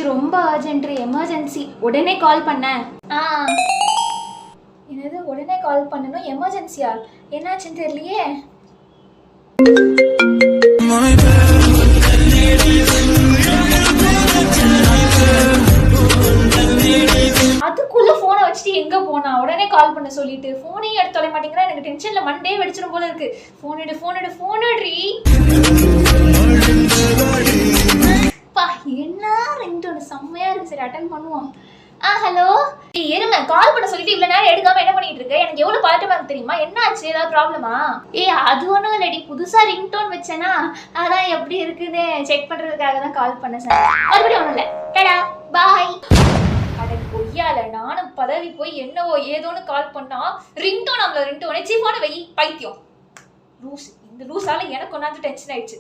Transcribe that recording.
ரொம்ப urgent emergency உடனே கால் பண்ணேன். என்னது உடனே கால் பண்ணணும் எமர்ஜென்சியா? என்னாச்சுன்னு தெரியலையே. அதுக்குள்ள போனை வச்சுட்டு எங்க போனா? உடனே கால் பண்ண சொல்லிட்டு போனையும் எடுத்து தொலை மாட்டேங்கிறா. எனக்கு டென்ஷன்ல மண்டே வெடிச்சிடும் போல இருக்கு. போன் எடுறி. என்ன ரிங்டோன் செம்மையா இருக்கு. சரி அட்டெண்ட் பண்ணுவோம். ஹலோ, இருங்க. கால் பண்ண சொல்லிட்டு இவ்வளவு நேரம் எடுக்காம என்ன பண்ணிட்டு இருக்க? எனக்கு எவ்வளவு பதட்டமா இருக்கு தெரியுமா? என்ன ஆச்சு? ஏதாவது ப்ராப்ளமா? அது ஒண்ணும் இல்லடி, புதுசா ரிங்டோன் வச்சேனா, அதான் எப்படி இருக்குன்னு செக் பண்றதுக்காக தான் கால் பண்ண சார். மறுபடியும் ஒண்ணும் இல்ல. டடா பாய். அட பொய்யால, நானும் பதவி போய் என்னவோ ஏதோன்னு கால் பண்ணா ரிங்டோன் நம்மள ரிங்டோனே சீப்பான வை பைத்தியம். லூஸ். இந்த லூஸால எனக்கு ஒன்னாந்து டென்ஷன் ஆயிடுச்சு.